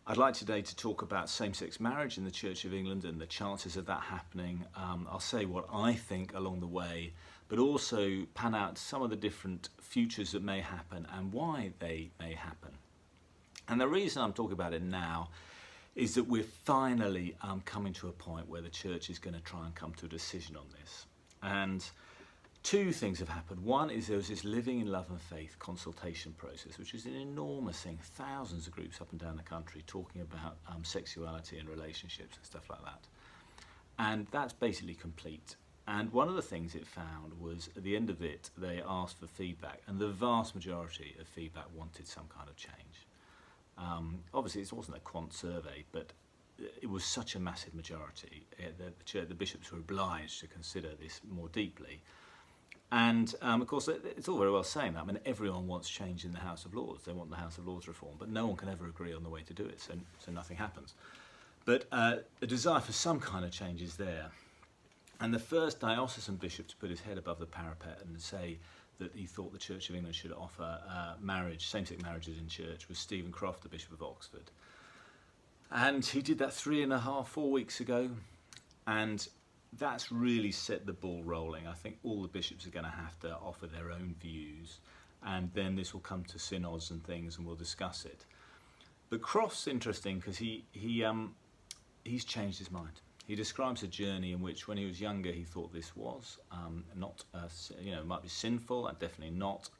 I'd like today to talk about same-sex marriage in the Church of England and the chances of that happening. I'll say what I think along the way, but also pan out some of the different futures that may happen and why they may happen. And the reason I'm talking about it now is that we're finally coming to a point where the Church is going to try and come to a decision on this. And two things have happened. One is there was this Living in Love and Faith consultation process, which is an enormous thing, thousands of groups up and down the country talking about sexuality and relationships and stuff like that. And that's basically complete. And one of the things it found was at the end of it, they asked for feedback, and the vast majority of feedback wanted some kind of change. Obviously, it wasn't a quant survey, but it was such a massive majority. The bishops were obliged to consider this more deeply. And of course, it's all very well saying that. I mean, everyone wants change in the House of Lords. They want the House of Lords reform, but no one can ever agree on the way to do it, so nothing happens. But a desire for some kind of change is there. And the first diocesan bishop to put his head above the parapet and say that he thought the Church of England should offer same-sex marriages in church was Steven Croft, the Bishop of Oxford. And he did that 3.5-4 weeks ago, and that's really set the ball rolling. I think all the bishops are going to have to offer their own views, and then this will come to synods and things, and we'll discuss it. But Croft's interesting because he's changed his mind. He describes a journey in which, when he was younger, he thought this was not, might be sinful, and definitely not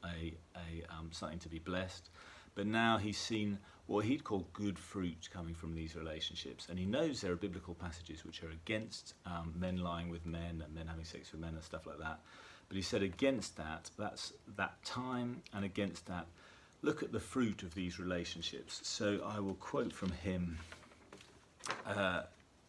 something to be blessed. But now he's seen what he'd call good fruit coming from these relationships, and he knows there are biblical passages which are against men lying with men and men having sex with men and stuff like that. But he said against that's that time, and against that, look at the fruit of these relationships. So I will quote from him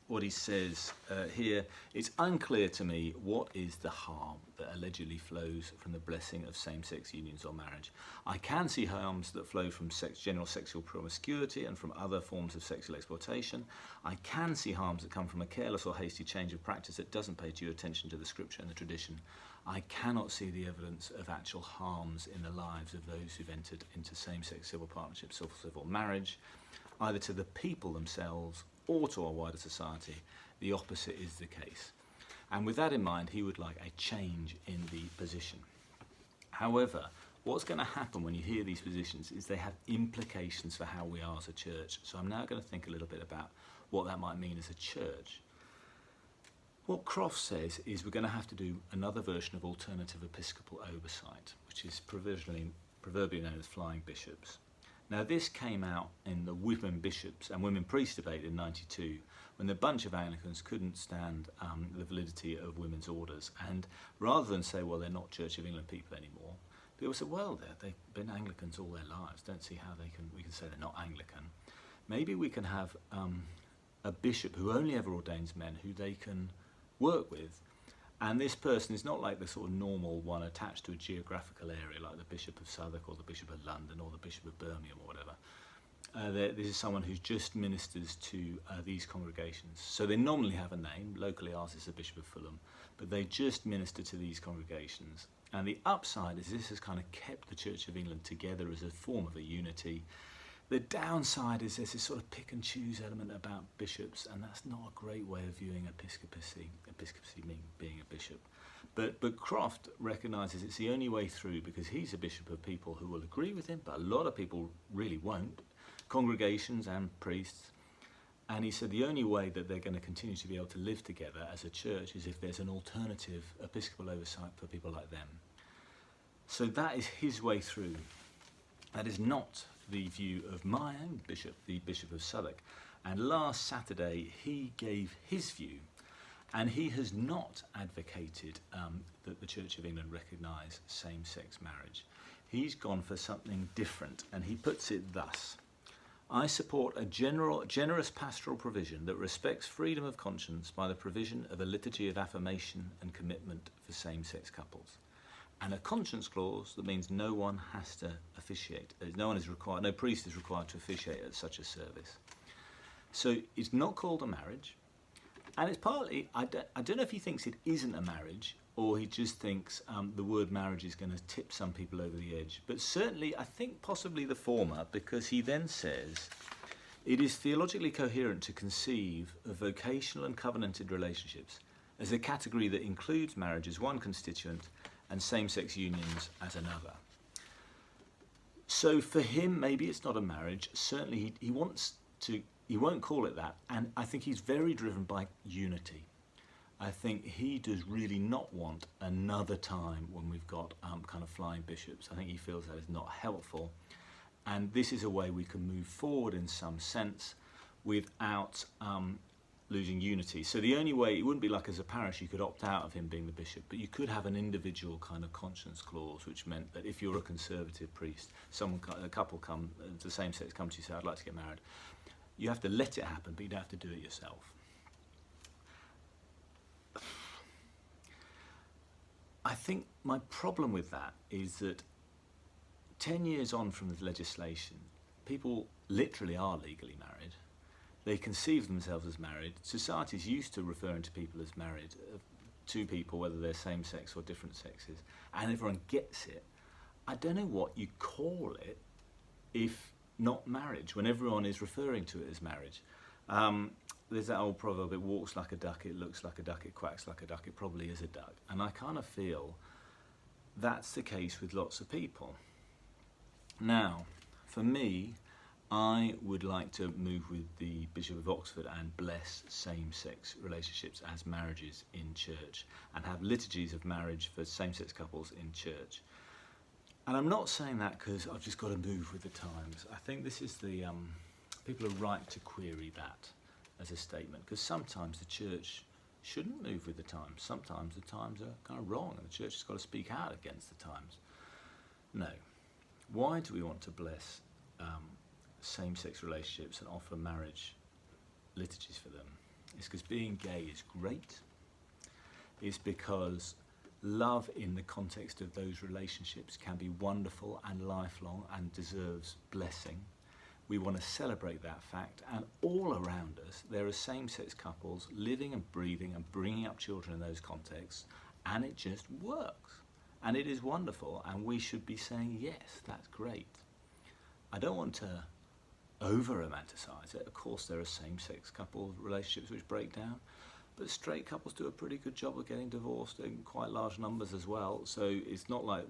what he says here. It's unclear to me what is the harm that allegedly flows from the blessing of same-sex unions or marriage. I can see harms that flow from general sexual promiscuity and from other forms of sexual exploitation. I can see harms that come from a careless or hasty change of practice that doesn't pay due attention to the scripture and the tradition. I cannot see the evidence of actual harms in the lives of those who've entered into same-sex civil partnerships or civil marriage, either to the people themselves or to our wider society. The opposite is the case. And with that in mind, he would like a change in the position. However, what's going to happen when you hear these positions is they have implications for how we are as a church. So I'm now going to think a little bit about what that might mean as a church. What Croft says is we're going to have to do another version of alternative episcopal oversight, which is proverbially known as flying bishops. Now, this came out in the women bishops and women priests debate in '92, when a bunch of Anglicans couldn't stand the validity of women's orders. And rather than say, well, they're not Church of England people anymore, people said, well, they've been Anglicans all their lives. Don't see how we can say they're not Anglican. Maybe we can have a bishop who only ever ordains men who they can work with. And this person is not like the sort of normal one attached to a geographical area, like the Bishop of Southwark or the Bishop of London or the Bishop of Birmingham or whatever. This is someone who just ministers to these congregations. So they normally have a name. Locally ours is the Bishop of Fulham, but they just minister to these congregations. And the upside is this has kind of kept the Church of England together as a form of a unity. The downside is there's this sort of pick and choose element about bishops, and that's not a great way of viewing episcopacy being a bishop. But Croft recognises it's the only way through, because he's a bishop of people who will agree with him, but a lot of people really won't, congregations and priests. And he said the only way that they're going to continue to be able to live together as a church is if there's an alternative episcopal oversight for people like them. So that is his way through. That is not the view of my own bishop, the Bishop of Southwark. And last Saturday he gave his view, and he has not advocated that the Church of England recognise same-sex marriage. He's gone for something different, and he puts it thus: I support a generous pastoral provision that respects freedom of conscience by the provision of a liturgy of affirmation and commitment for same-sex couples, and a conscience clause that means no one has to officiate. No priest is required to officiate at such a service. So it's not called a marriage, and it's partly, I don't know if he thinks it isn't a marriage, or he just thinks the word marriage is going to tip some people over the edge. But certainly, I think possibly the former, because he then says, It is theologically coherent to conceive of vocational and covenanted relationships as a category that includes marriage as one constituent and same-sex unions as another. So for him, maybe it's not a marriage. Certainly he won't call it that. And I think he's very driven by unity. I think he does really not want another time when we've got kind of flying bishops. I think he feels that is not helpful. And this is a way we can move forward in some sense without losing unity. So the only way, it wouldn't be like as a parish you could opt out of him being the bishop, but you could have an individual kind of conscience clause, which meant that if you're a conservative priest, a couple come, the same sex come to you and say, I'd like to get married. You have to let it happen, but you don't have to do it yourself. I think my problem with that is that 10 years on from the legislation, people literally are legally married. They conceive themselves as married. Society's used to referring to people as married, two people, whether they're same sex or different sexes, and everyone gets it. I don't know what you call it if not marriage, when everyone is referring to it as marriage. There's that old proverb, it walks like a duck, it looks like a duck, it quacks like a duck, it probably is a duck. And I kind of feel that's the case with lots of people. Now, for me, I would like to move with the Bishop of Oxford and bless same-sex relationships as marriages in church and have liturgies of marriage for same-sex couples in church. And I'm not saying that because I've just got to move with the times. I think this is the, people are right to query that as a statement, because sometimes the church shouldn't move with the times. Sometimes the times are kind of wrong and the church has got to speak out against the times. No. Why do we want to bless same-sex relationships and offer marriage liturgies for them? It's because being gay is great. It's because love in the context of those relationships can be wonderful and lifelong and deserves blessing. We want to celebrate that fact, and all around us there are same-sex couples living and breathing and bringing up children in those contexts, and it just works. And it is wonderful, and we should be saying, yes, that's great. I don't want to over-romanticize it. Of course, there are same-sex couple relationships which break down, but straight couples do a pretty good job of getting divorced in quite large numbers as well. So it's not like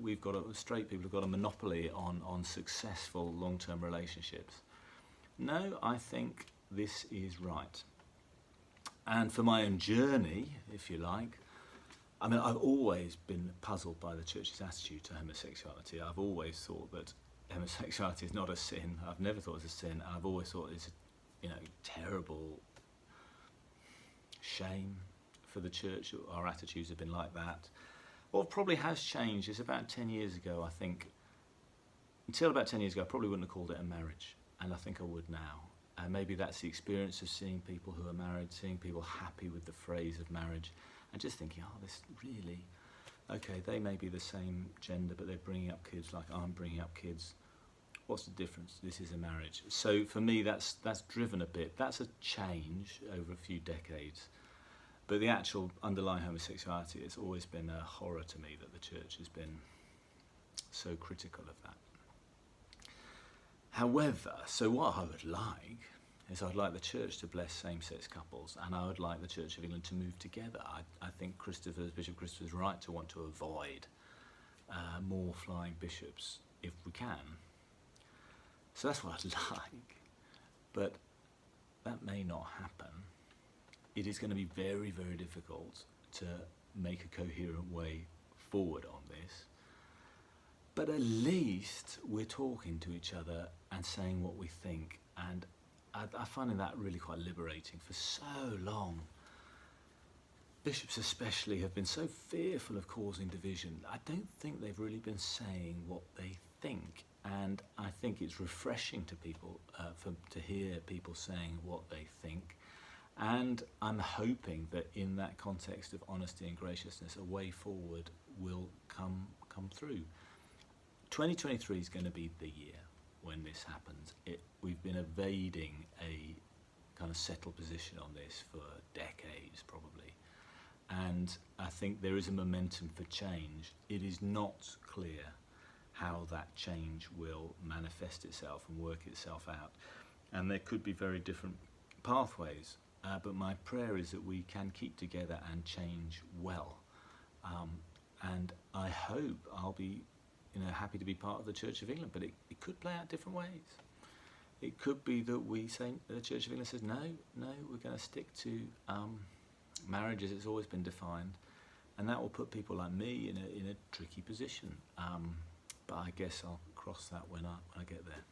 straight people have got a monopoly on successful long-term relationships. No, I think this is right. And for my own journey, if you like, I mean, I've always been puzzled by the church's attitude to homosexuality. I've always thought that homosexuality is not a sin. I've never thought it's a sin. I've always thought it's a, terrible shame for the church. Our attitudes have been like that. What probably has changed is about 10 years ago, I think. Until about 10 years ago, I probably wouldn't have called it a marriage, and I think I would now. And maybe that's the experience of seeing people who are married, seeing people happy with the phrase of marriage, and just thinking, this really, okay, they may be the same gender, but they're bringing up kids like I'm bringing up kids. What's the difference? This is a marriage. So for me, that's driven a bit. That's a change over a few decades. But the actual underlying homosexuality, it's always been a horror to me that the church has been so critical of that. However, so what I would like is I'd like the church to bless same-sex couples, and I would like the Church of England to move together. I think Bishop Christopher's right to want to avoid more flying bishops if we can. So that's what I'd like, but that may not happen. It is going to be very, very difficult to make a coherent way forward on this. But at least we're talking to each other and saying what we think, and I find that really quite liberating. For so long, bishops especially have been so fearful of causing division. I don't think they've really been saying what they think, and I think it's refreshing to people to hear people saying what they think. And I'm hoping that in that context of honesty and graciousness, a way forward will come through. 2023 is going to be the year when this happens. We've been evading a kind of settled position on this for decades, probably. And I think there is a momentum for change. It is not clear how that change will manifest itself and work itself out. and there could be very different pathways. But my prayer is that we can keep together and change well. And I hope I'll be, happy to be part of the Church of England. But it could play out different ways. It could be that we say, the Church of England says, no, we're going to stick to marriage as it's always been defined. And that will put people like me in a tricky position. But I guess I'll cross that when I get there.